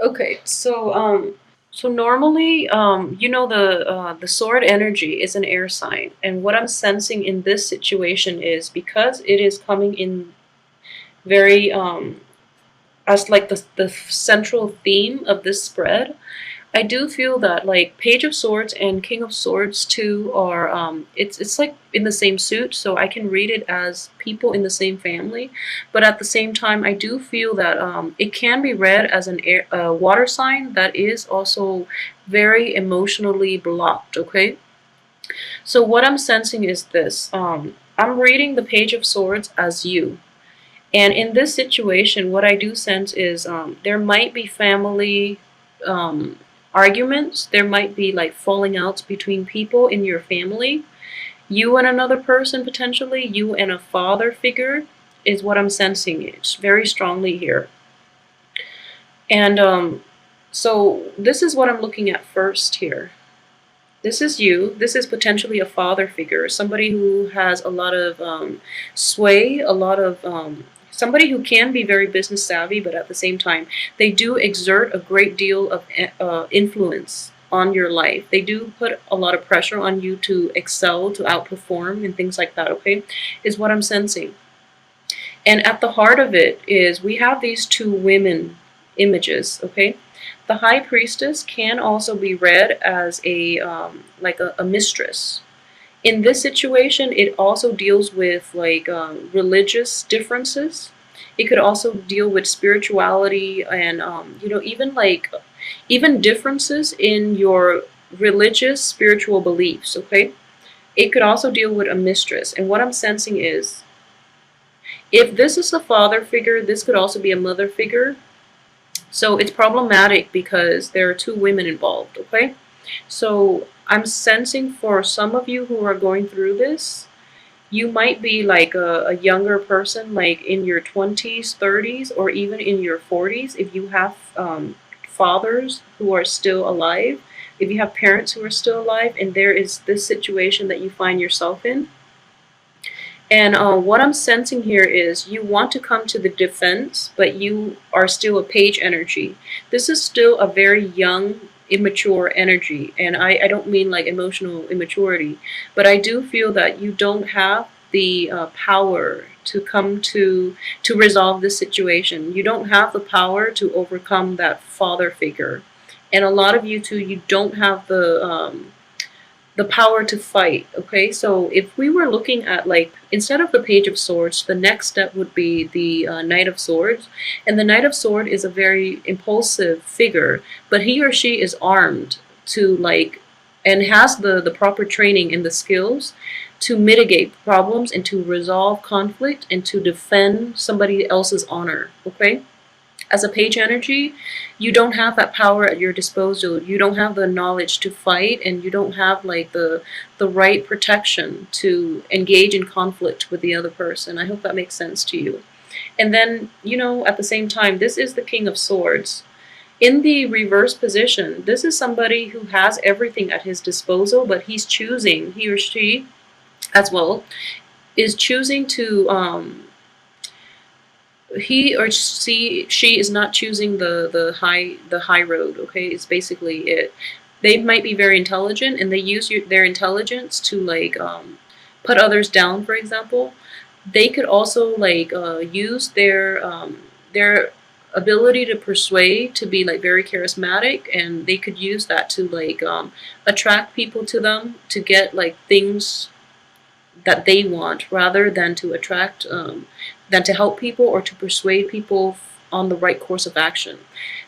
Okay, so normally, the sword energy is an air sign, and what I'm sensing in this situation is because it is coming in very as like the central theme of this spread. I do feel that like Page of Swords and King of Swords too are it's like in the same suit, so I can read it as people in the same family, but at the same time I do feel that it can be read as an air water sign that is also very emotionally blocked. Okay, so what I'm sensing is this: I'm reading the Page of Swords as you. And in this situation, what I do sense is there might be family um, arguments. There might be like falling outs between people in your family. You and another person, potentially, you and a father figure, is what I'm sensing. It's very strongly here. And so this is what I'm looking at first here. This is you. This is potentially a father figure, somebody who has a lot of sway, a lot of somebody who can be very business savvy, but at the same time, they do exert a great deal of influence on your life. They do put a lot of pressure on you to excel, to outperform, and things like that. Okay, is what I'm sensing. And at the heart of it is we have these two women images. Okay, the high priestess can also be read as a like a mistress. In this situation, it also deals with like religious differences. It could also deal with spirituality and even like even differences in your religious spiritual beliefs. Okay, it could also deal with a mistress. And what I'm sensing is if this is a father figure, this could also be a mother figure. So it's problematic because there are two women involved, okay? So I'm sensing for some of you who are going through this, you might be like a younger person, like in your 20s, 30s, or even in your 40s. If you have fathers who are still alive, if you have parents who are still alive, and there is this situation that you find yourself in, and what I'm sensing here is you want to come to the defense, but you are still a page energy. This is still a very young, immature energy. And I don't mean like emotional immaturity, but I do feel that you don't have the power to come to resolve this situation. You don't have the power to overcome that father figure. And a lot of you too, you don't have the power to fight. Okay, so if we were looking at like instead of the Page of Swords, the next step would be the Knight of Swords, and the Knight of Sword is a very impulsive figure, but he or she is armed to like and has the proper training and the skills to mitigate problems and to resolve conflict and to defend somebody else's honor. Okay, as a page energy, you don't have that power at your disposal. You don't have the knowledge to fight, and you don't have like the right protection to engage in conflict with the other person. I hope that makes sense to you. And then, at the same time, this is the King of Swords. In the reverse position, this is somebody who has everything at his disposal, but he or she as well, is choosing to he or she is not choosing the high road. Okay, it's basically it. They might be very intelligent, and they use their intelligence to like put others down, for example. They could also like use their ability to persuade to be like very charismatic, and they could use that to like attract people to them to get like things that they want rather than to attract than to help people or to persuade people on the right course of action.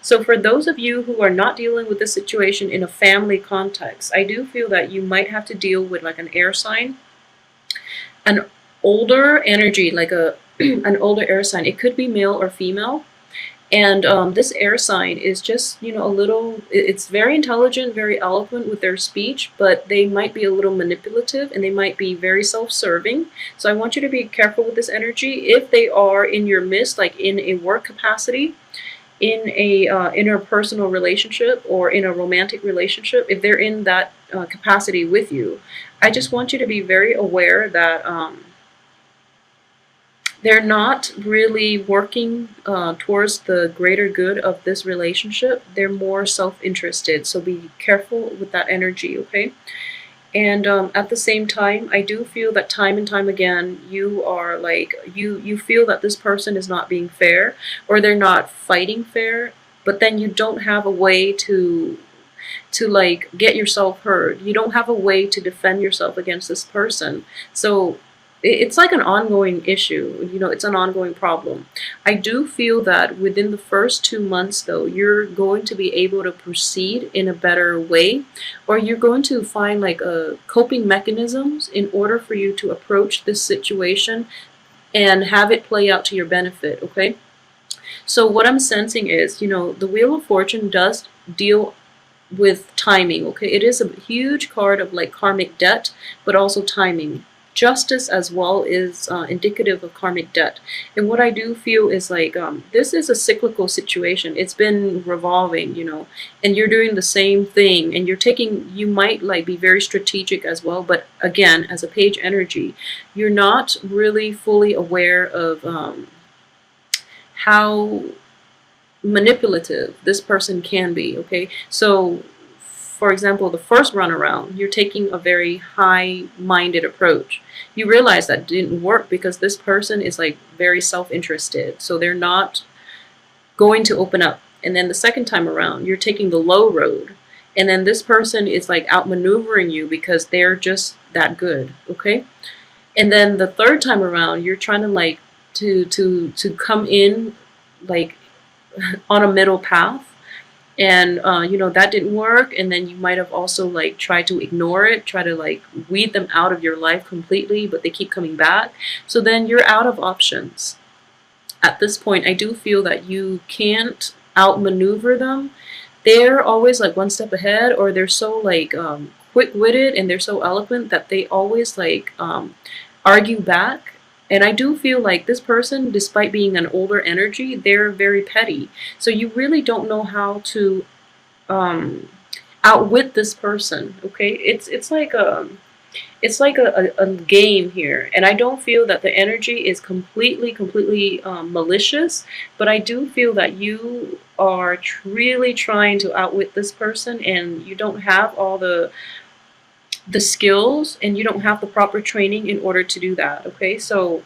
So for those of you who are not dealing with this situation in a family context, I do feel that you might have to deal with like an air sign, an older energy, like a an older air sign. It could be male or female, and this air sign is just, a little, it's very intelligent, very eloquent with their speech, but they might be a little manipulative and they might be very self serving. So I want you to be careful with this energy. If they are in your midst, like in a work capacity, in a interpersonal relationship, or in a romantic relationship, if they're in that capacity with you, I just want you to be very aware that They're not really working towards the greater good of this relationship. They're more self-interested. So be careful with that energy, okay? And at the same time, I do feel that time and time again, you are like you feel that this person is not being fair, or they're not fighting fair. But then you don't have a way to like get yourself heard. You don't have a way to defend yourself against this person. So it's like an ongoing issue. It's an ongoing problem. I do feel that within the first 2 months, though, you're going to be able to proceed in a better way, or you're going to find like coping mechanisms in order for you to approach this situation and have it play out to your benefit, okay? So what I'm sensing is, the Wheel of Fortune does deal with timing, okay? It is a huge card of like karmic debt, but also timing. Justice as well is indicative of karmic debt. And what I do feel is like this is a cyclical situation. It's been revolving, and you're doing the same thing, and you might like be very strategic as well. But again, as a page energy, you're not really fully aware of how manipulative this person can be, okay? So, for example, the first run around, you're taking a very high-minded approach. You realize that didn't work because this person is like very self-interested. So they're not going to open up. And then the second time around, you're taking the low road. And then this person is like outmaneuvering you because they're just that good, okay? And then the third time around, you're trying to like to come in like on a middle path, and that didn't work. And then you might have also like tried to ignore it, try to like weed them out of your life completely, but they keep coming back. So then you're out of options. At this point, I do feel that you can't outmaneuver them. They're always like one step ahead, or they're so like quick-witted, and they're so eloquent that they always like argue back. And I do feel like this person, despite being an older energy, they're very petty. So you really don't know how to outwit this person. Okay, it's like a game here, and I don't feel that the energy is completely malicious. But I do feel that you are really trying to outwit this person, and you don't have all the skills, and you don't have the proper training in order to do that, okay? So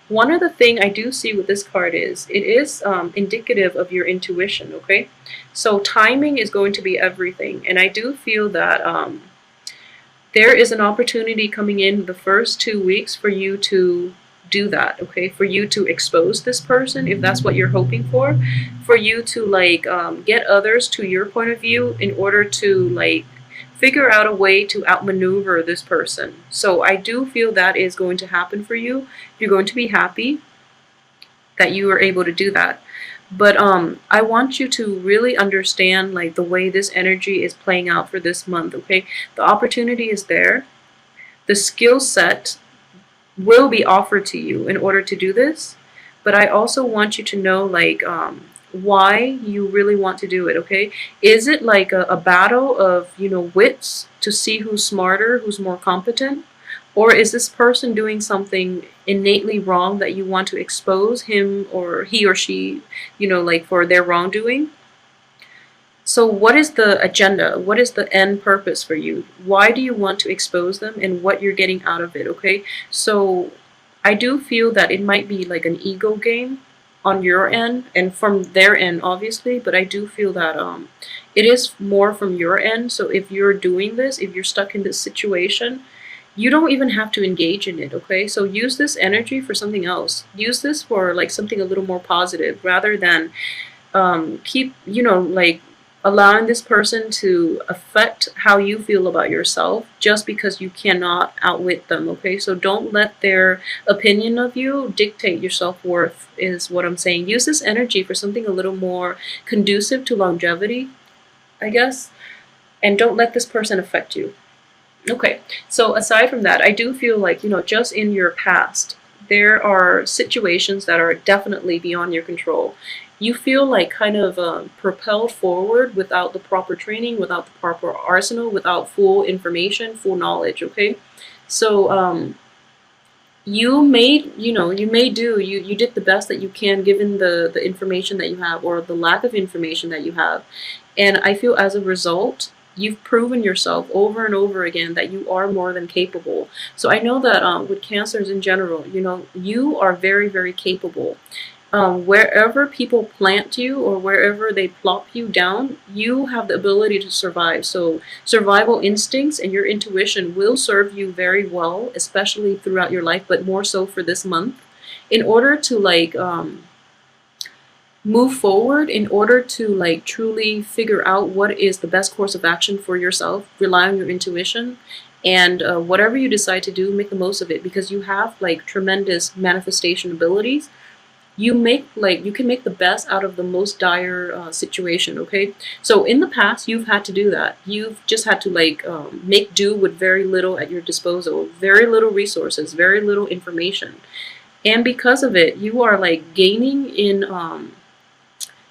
one other thing I do see with this card is it is indicative of your intuition, okay? So timing is going to be everything, and I do feel that there is an opportunity coming in the first 2 weeks for you to do that, okay? For you to expose this person, if that's what you're hoping for you to like get others to your point of view in order to like figure out a way to outmaneuver this person. So I do feel that is going to happen for you. You're going to be happy that you were able to do that. But I want you to really understand like the way this energy is playing out for this month, okay? The opportunity is there. The skill set will be offered to you in order to do this. But I also want you to know like why you really want to do it, okay? Is it like a battle of, wits to see who's smarter, who's more competent? Or is this person doing something innately wrong that you want to expose him or he or she, like for their wrongdoing? So what is the agenda? What is the end purpose for you? Why do you want to expose them, and what you're getting out of it, okay? So I do feel that it might be like an ego game on your end and from their end, obviously, but I do feel that it is more from your end. So if you're doing this, if you're stuck in this situation, you don't even have to engage in it, okay? So use this energy for something else. Use this for like something a little more positive, rather than keep, like allowing this person to affect how you feel about yourself just because you cannot outwit them, okay? So don't let their opinion of you dictate your self-worth, is what I'm saying. Use this energy for something a little more conducive to longevity, I guess, and don't let this person affect you. Okay, so aside from that, I do feel like, just in your past, there are situations that are definitely beyond your control. You feel like kind of propelled forward without the proper training, without the proper arsenal, without full information, full knowledge, okay? So you did the best that you can given the information that you have, or the lack of information that you have. And I feel as a result, you've proven yourself over and over again that you are more than capable. So I know that with cancers in general, you are very, very capable. Wherever people plant you or wherever they plop you down, you have the ability to survive. So survival instincts and your intuition will serve you very well, especially throughout your life, but more so for this month, in order to move forward, in order to truly figure out what is the best course of action for yourself. Rely on your intuition, and whatever you decide to do, make the most of it, because you have tremendous manifestation abilities. You can make the best out of the most dire situation. Okay, so in the past you've had to do that. You've just had to make do with very little at your disposal, very little resources, very little information. And because of it, you are gaining in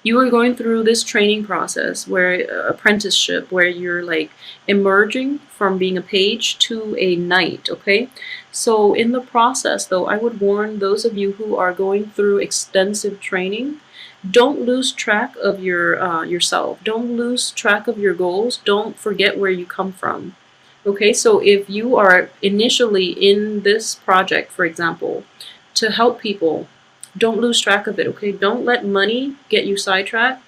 you are going through this training process, where apprenticeship, where you're emerging from being a page to a knight. Okay, so in the process though, I would warn those of you who are going through extensive training, don't lose track of yourself. Don't lose track of your goals. Don't forget where you come from. Okay, so if you are initially in this project, for example, to help people, don't lose track of it. Okay, don't let money get you sidetracked.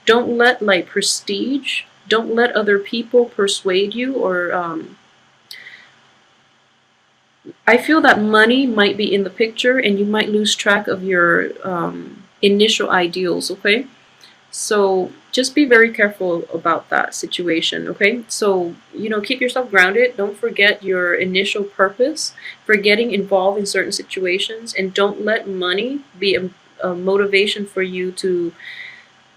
Don't let prestige, don't let other people persuade you, or I feel that money might be in the picture and you might lose track of your initial ideals. Okay, so just be very careful about that situation. Okay, so keep yourself grounded. Don't forget your initial purpose for getting involved in certain situations, and don't let money be a motivation for you to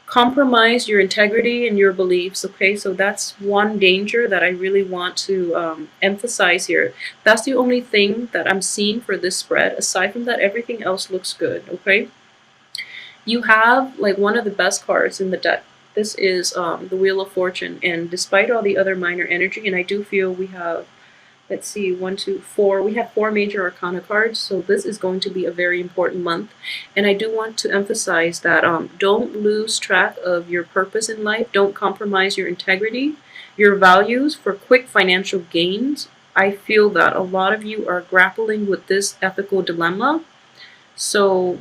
compromise your integrity and your beliefs. Okay, so that's one danger that I really want to emphasize here. That's the only thing that I'm seeing for this spread. Aside from that, everything else looks good. Okay, you have one of the best cards in the deck. This is the Wheel of Fortune, and despite all the other minor energy, and I do feel we have, let's see, one, two, four. We have four major arcana cards, so this is going to be a very important month. And I do want to emphasize that don't lose track of your purpose in life. Don't compromise your integrity, your values for quick financial gains. I feel that a lot of you are grappling with this ethical dilemma. So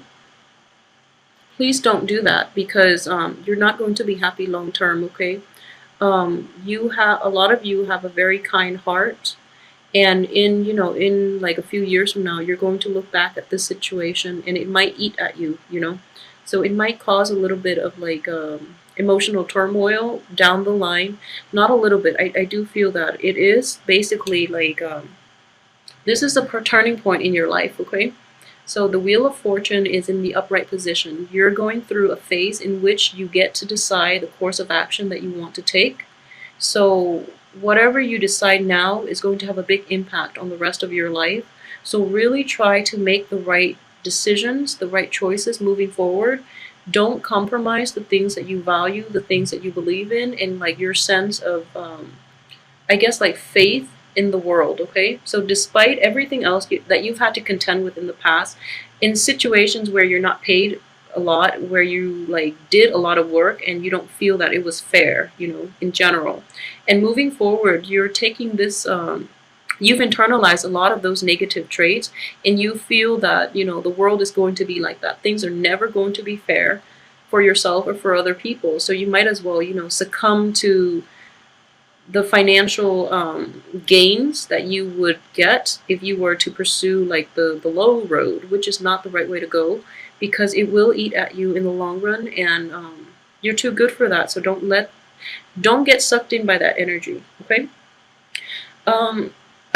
please don't do that, because you're not going to be happy long term. Okay, you have a lot of you have a very kind heart, and in a few years from now, you're going to look back at this situation and it might eat at you. So it might cause a little bit of emotional turmoil down the line. Not a little bit. I do feel that it is basically this is a turning point in your life. Okay, so the Wheel of Fortune is in the upright position. You're going through a phase in which you get to decide the course of action that you want to take. So whatever you decide now is going to have a big impact on the rest of your life. So really try to make the right decisions, the right choices moving forward. Don't compromise the things that you value, the things that you believe in, and your sense of I guess faith in the world. Okay, so despite everything else that you've had to contend with in the past, in situations where you're not paid a lot, where you did a lot of work and you don't feel that it was fair, in general, and moving forward, you're taking this you've internalized a lot of those negative traits, and you feel that the world is going to be like that. Things are never going to be fair for yourself or for other people, so you might as well succumb to the financial gains that you would get if you were to pursue the low road, which is not the right way to go, because it will eat at you in the long run, and you're too good for that. So don't get sucked in by that energy. Okay,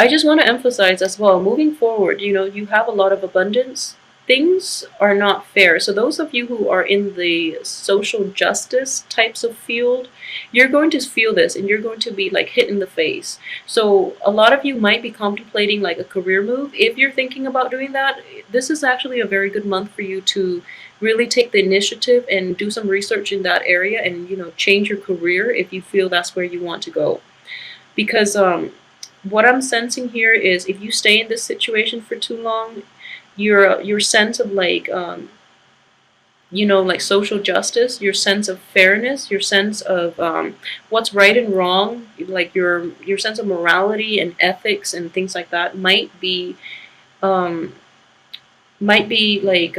I just want to emphasize as well, moving forward, you have a lot of abundance. Things are not fair. So those of you who are in the social justice types of field, you're going to feel this and you're going to be hit in the face. So a lot of you might be contemplating a career move. If you're thinking about doing that, this is actually a very good month for you to really take the initiative and do some research in that area, and change your career if you feel that's where you want to go. Because what I'm sensing here is, if you stay in this situation for too long, your sense of like like social justice, your sense of fairness, your sense of what's right and wrong, like your sense of morality and ethics and things like that um, might be like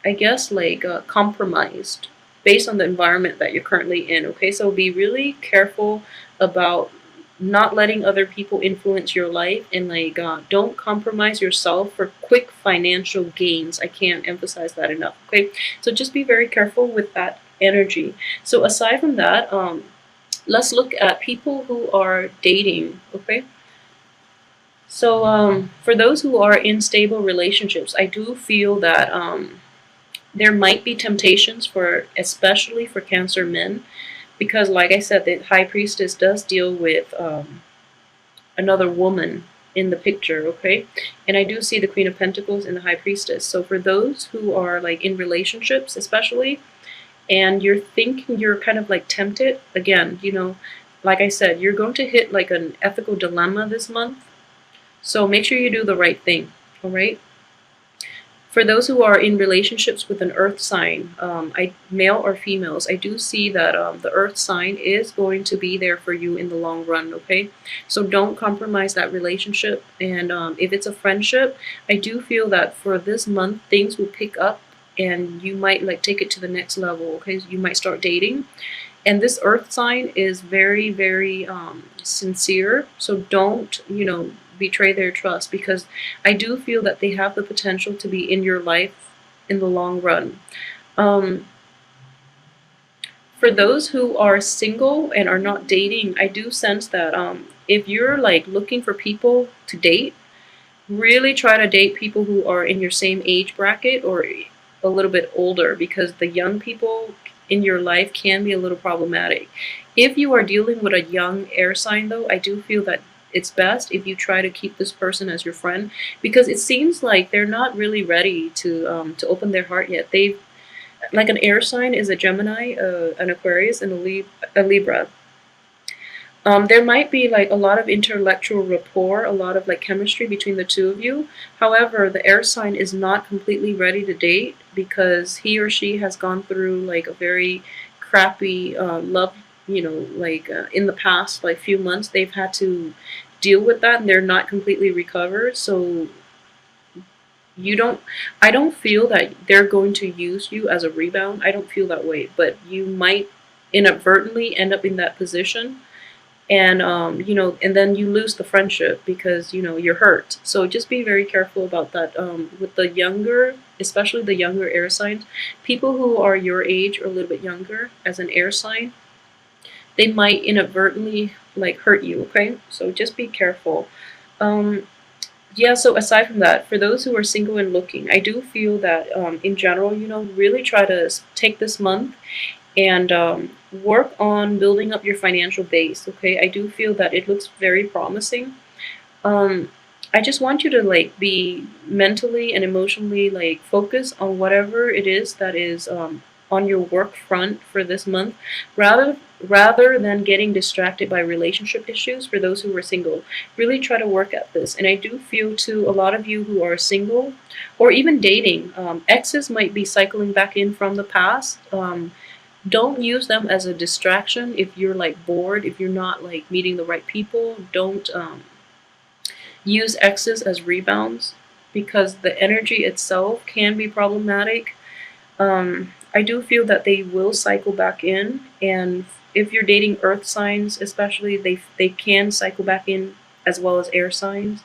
I guess like compromised based on the environment that you're currently in. Okay, so be really careful about not letting other people influence your life, and like don't compromise yourself for quick financial gains. I can't emphasize that enough. Okay, so just be very careful with that energy. So aside from that, let's look at people who are dating. Okay, so for those who are in stable relationships, I do feel that there might be temptations for, especially for Cancer men, because like I said, the High Priestess does deal with another woman in the picture. Okay, and I do see the Queen of Pentacles in the High Priestess. So for those who are like in relationships, especially, and you're thinking, you're kind of like tempted again, like I said, you're going to hit like an ethical dilemma this month. So make sure you do the right thing. All right. For those who are in relationships with an earth sign, male or females, I do see that the earth sign is going to be there for you in the long run. Okay, so don't compromise that relationship. And if it's a friendship, I do feel that for this month things will pick up, and you might like take it to the next level. Okay, so you might start dating, and this earth sign is very, very sincere, so don't betray their trust, because I do feel that they have the potential to be in your life in the long run. um, for those who are single and are not dating, I do sense that if you're like looking for people to date, really try to date people who are in your same age bracket or a little bit older, because the young people in your life can be a little problematic. If you are dealing with a young air sign, though, I do feel that it's best if you try to keep this person as your friend, because it seems like they're not really ready to open their heart yet. They like an air sign is a Gemini, an Aquarius, and a Libra. There might be like a lot of intellectual rapport, a lot of like chemistry between the two of you. However, the air sign is not completely ready to date, because he or she has gone through like a very crappy love, like in the past like few months they've had to deal with that, and they're not completely recovered. So you don't I don't feel that they're going to use you as a rebound. I don't feel that way, but you might inadvertently end up in that position, and and then you lose the friendship because you're hurt. So just be very careful about that. With the younger, especially the younger air signs, people who are your age or a little bit younger as an air sign, they might inadvertently like hurt you. Okay, so just be careful. um yeah, so aside from that, for those who are single and looking, I do feel that in general, really try to take this month and work on building up your financial base. Okay, I do feel that it looks very promising. um, I just want you to like be mentally and emotionally like focus on whatever it is that is on your work front for this month, rather than getting distracted by relationship issues. For those who are single, really try to work at this. And I do feel to a lot of you who are single or even dating, exes might be cycling back in from the past. Don't use them as a distraction. If you're like bored, if you're not like meeting the right people, don't use X's as rebounds, because the energy itself can be problematic. I do feel that they will cycle back in, and if you're dating earth signs especially, they can cycle back in as well as air signs.